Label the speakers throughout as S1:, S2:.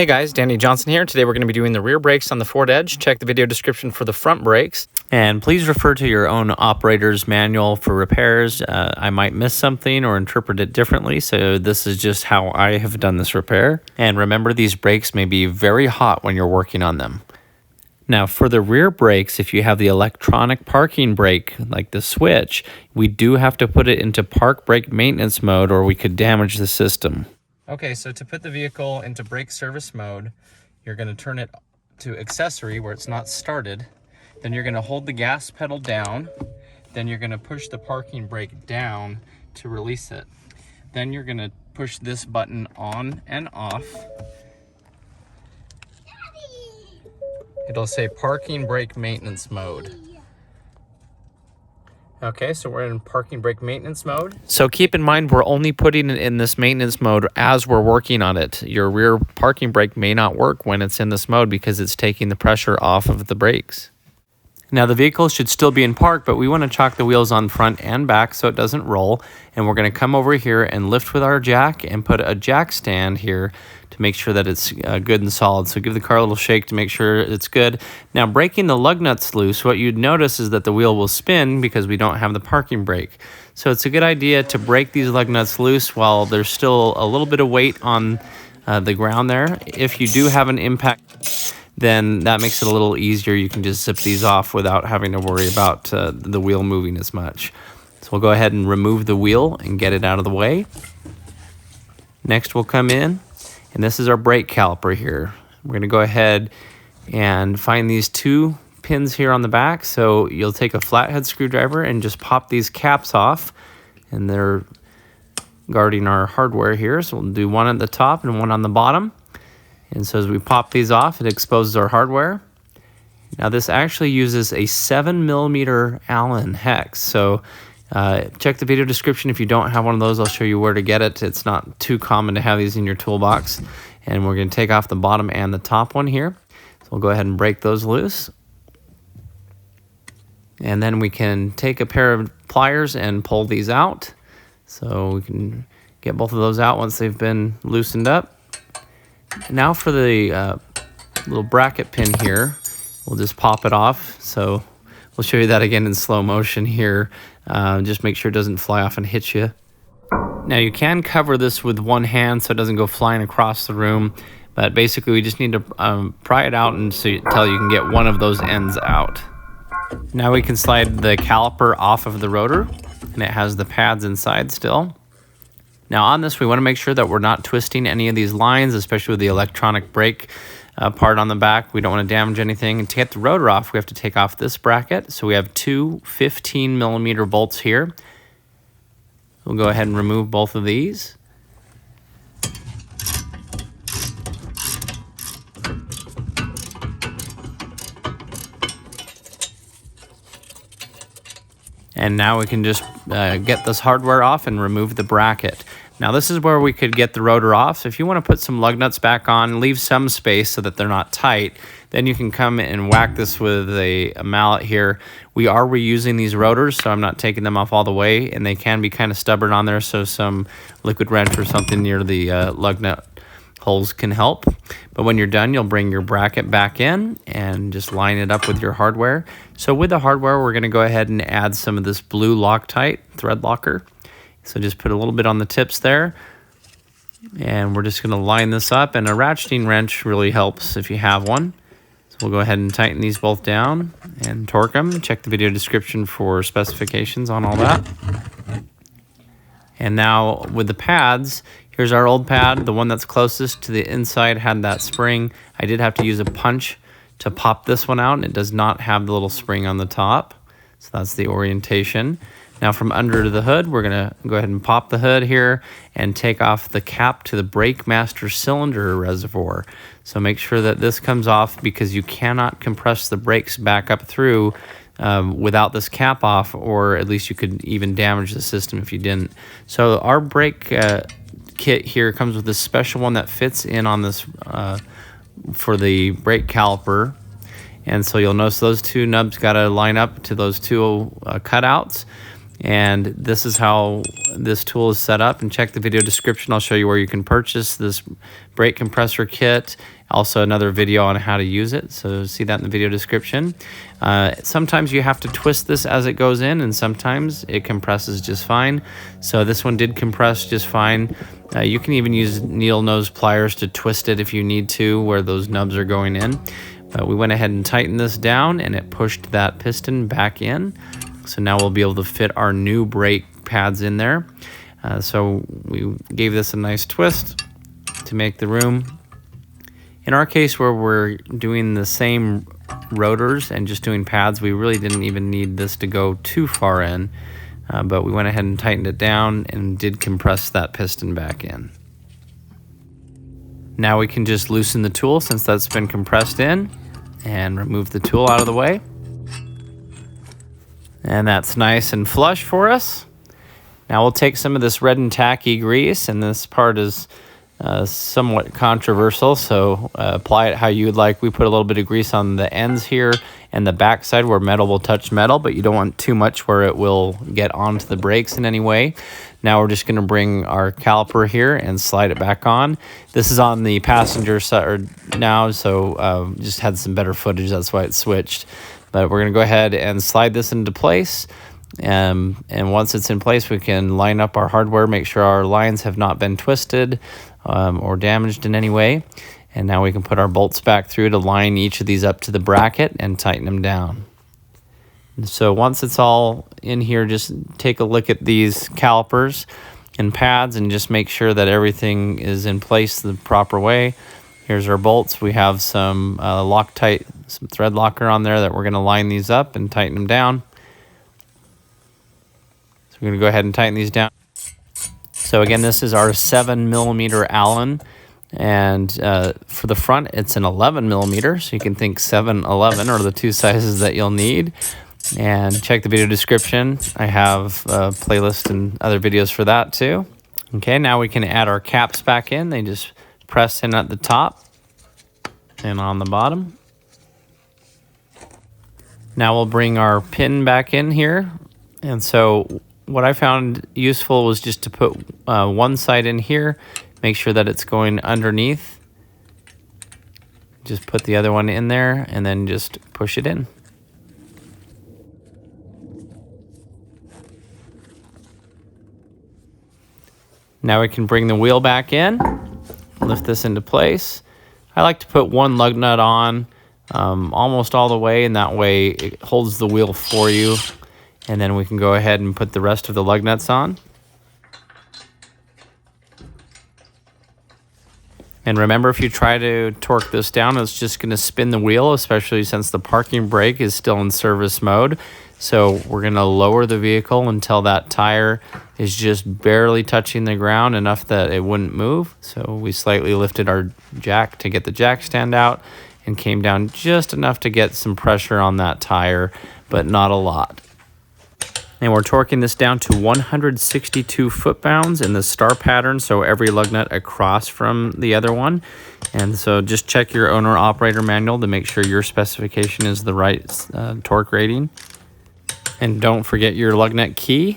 S1: Hey guys, Danny Johnson here. Today we're going to be doing the rear brakes on the Ford Edge. Check the video description for the front brakes. And please refer to your own operator's manual for repairs. I might miss something or interpret it differently, so this is just how I have done this repair. And remember, these brakes may be very hot when you're working on them. Now for the rear brakes, if you have the electronic parking brake, like the switch, we do have to put it into park brake maintenance mode or we could damage the system. Okay, so to put the vehicle into brake service mode, you're going to turn it to accessory where it's not started. Then you're going to hold the gas pedal down. Then you're going to push the parking brake down to release it. Then you're going to push this button on and off. It'll say parking brake maintenance mode. Okay, so we're in parking brake maintenance mode. So keep in mind, we're only putting it in this maintenance mode as we're working on it. Your rear parking brake may not work when it's in this mode because it's taking the pressure off of the brakes. Now the vehicle should still be in park, but we want to chock the wheels on front and back so it doesn't roll. And we're going to come over here and lift with our jack and put a jack stand here to make sure that it's good and solid. So give the car a little shake to make sure it's good. Now breaking the lug nuts loose, what you'd notice is that the wheel will spin because we don't have the parking brake. So it's a good idea to break these lug nuts loose while there's still a little bit of weight on the ground there. If you do have an impact, then that makes it a little easier. You can just zip these off without having to worry about the wheel moving as much. So we'll go ahead and remove the wheel and get it out of the way. Next we'll come in, and this is our brake caliper here. We're going to go ahead and find these two pins here on the back. So you'll take a flathead screwdriver and just pop these caps off, and they're guarding our hardware here. So we'll do one at the top and one on the bottom. And so as we pop these off, it exposes our hardware. Now this actually uses a 7mm Allen hex. So check the video description if you don't have one of those. I'll show you where to get it. It's not too common to have these in your toolbox. And we're going to take off the bottom and the top one here. So we'll go ahead and break those loose. And then we can take a pair of pliers and pull these out. So we can get both of those out once they've been loosened up. Now for the little bracket pin here, we'll just pop it off. So we'll show you that again in slow motion here. Just make sure it doesn't fly off and hit you. Now you can cover this with one hand so it doesn't go flying across the room. But basically we just need to pry it out until you can get one of those ends out. Now we can slide the caliper off of the rotor, and it has the pads inside still. Now on this, we want to make sure that we're not twisting any of these lines, especially with the electronic brake part on the back. We don't want to damage anything. And to get the rotor off, we have to take off this bracket. So we have two 15mm bolts here. We'll go ahead and remove both of these. And now we can just get this hardware off and remove the bracket. Now this is where we could get the rotor off. So if you want to put some lug nuts back on, leave some space so that they're not tight, then you can come and whack this with a mallet here. We are reusing these rotors, so I'm not taking them off all the way, and they can be kind of stubborn on there, so some liquid wrench or something near the lug nut holes can help. But when you're done, you'll bring your bracket back in and just line it up with your hardware. So with the hardware, we're going to go ahead and add some of this blue Loctite thread locker. So just put a little bit on the tips there, and we're just going to line this up, and a ratcheting wrench really helps if you have one. So we'll go ahead and tighten these both down and torque them. Check the video description for specifications on all that. And now with the pads, here's our old pad. The one that's closest to the inside had that spring. I did have to use a punch to pop this one out, and it does not have the little spring on the top. So that's the orientation. Now from under the hood, we're going to go ahead and pop the hood here and take off the cap to the brake master cylinder reservoir. So make sure that this comes off because you cannot compress the brakes back up through without this cap off, or at least you could even damage the system if you didn't. So our brake kit here comes with this special one that fits in on this for the brake caliper. And so you'll notice those two nubs got to line up to those two cutouts. And this is how this tool is set up. And check the video description. I'll show you where you can purchase this brake compressor kit. Also another video on how to use it. So see that in the video description. Sometimes you have to twist this as it goes in, and sometimes it compresses just fine. So this one did compress just fine. You can even use needle nose pliers to twist it if you need to, where those nubs are going in. But we went ahead and tightened this down, and it pushed that piston back in. So now we'll be able to fit our new brake pads in there. So we gave this a nice twist to make the room. In our case, where we're doing the same rotors and just doing pads, we really didn't even need this to go too far in. But we went ahead and tightened it down and did compress that piston back in. Now we can just loosen the tool since that's been compressed in, and remove the tool out of the way. And that's nice and flush for us. Now we'll take some of this red and tacky grease, and this part is somewhat controversial, so apply it how you would like. We put a little bit of grease on the ends here and the back side where metal will touch metal, but you don't want too much where it will get onto the brakes in any way. Now we're just going to bring our caliper here and slide it back on. This is on the passenger side now, so just had some better footage, that's why it switched. But we're going to go ahead and slide this into place. And once it's in place, we can line up our hardware, make sure our lines have not been twisted or damaged in any way. And now we can put our bolts back through to line each of these up to the bracket and tighten them down. And so once it's all in here, just take a look at these calipers and pads and just make sure that everything is in place the proper way. Here's our bolts. We have some Loctite, some thread locker on there that we're going to line these up and tighten them down. So we're going to go ahead and tighten these down. So again, this is our 7mm Allen, and for the front, it's an 11mm. So you can think 7-11 are the two sizes that you'll need. And check the video description. I have a playlist and other videos for that too. Okay, now we can add our caps back in. They just press in at the top and on the bottom. Now we'll bring our pin back in here. And so what I found useful was just to put one side in here, make sure that it's going underneath. Just put the other one in there and then just push it in. Now we can bring the wheel back in, lift this into place. I like to put one lug nut on almost all the way, and that way it holds the wheel for you. And then we can go ahead and put the rest of the lug nuts on. And remember, if you try to torque this down, it's just going to spin the wheel, especially since the parking brake is still in service mode. So we're going to lower the vehicle until that tire is just barely touching the ground, enough that it wouldn't move. So we slightly lifted our jack to get the jack stand out and came down just enough to get some pressure on that tire, but not a lot. And we're torquing this down to 162 foot-pounds in the star pattern, so every lug nut across from the other one. And so just check your owner-operator manual to make sure your specification is the right torque rating. And don't forget your lug nut key.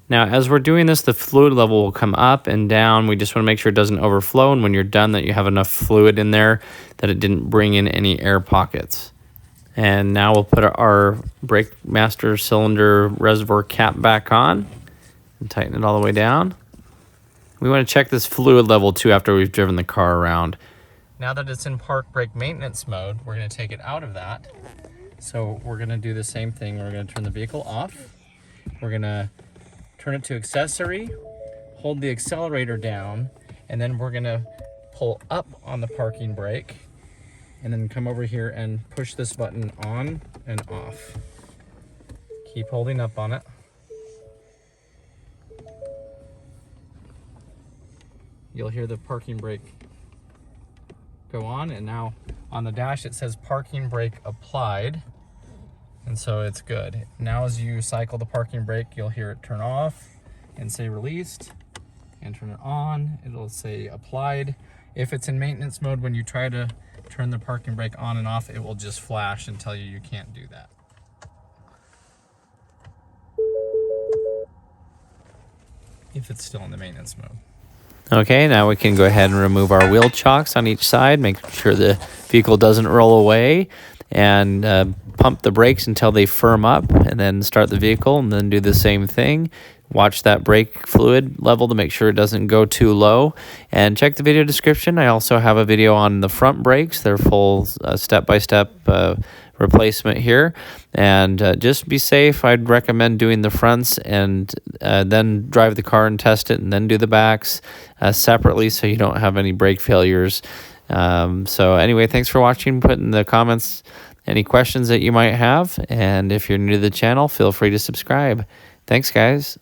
S1: Now, as we're doing this, the fluid level will come up and down. We just want to make sure it doesn't overflow, and when you're done, that you have enough fluid in there that it didn't bring in any air pockets. And now we'll put our brake master cylinder reservoir cap back on and tighten it all the way down. We want to check this fluid level too after we've driven the car around. Now that it's in park brake maintenance mode, we're going to take it out of that. So we're going to do the same thing. We're going to turn the vehicle off. We're going to turn it to accessory, hold the accelerator down, and then we're going to pull up on the parking brake. And then come over here and push this button on and off. Keep holding up on it. You'll hear the parking brake go on, and now on the dash it says parking brake applied, and so it's good. Now as you cycle the parking brake, you'll hear it turn off and say released, and turn it on, it'll say applied. If it's in maintenance mode, when you try to turn the parking brake on and off, it will just flash and tell you you can't do that.
S2: if it's still in the maintenance mode.
S1: Okay, now we can go ahead and remove our wheel chocks on each side, make sure the vehicle doesn't roll away, and pump the brakes until they firm up, and then start the vehicle, and then do the same thing. Watch that brake fluid level to make sure it doesn't go too low, and check the video description. I also have a video on the front brakes, their full step-by-step replacement here, and just be safe. I'd recommend doing the fronts and then drive the car and test it, and then do the backs separately so you don't have any brake failures. So anyway, thanks for watching. Put in the comments any questions that you might have, and if you're new to the channel, feel free to subscribe. Thanks, guys.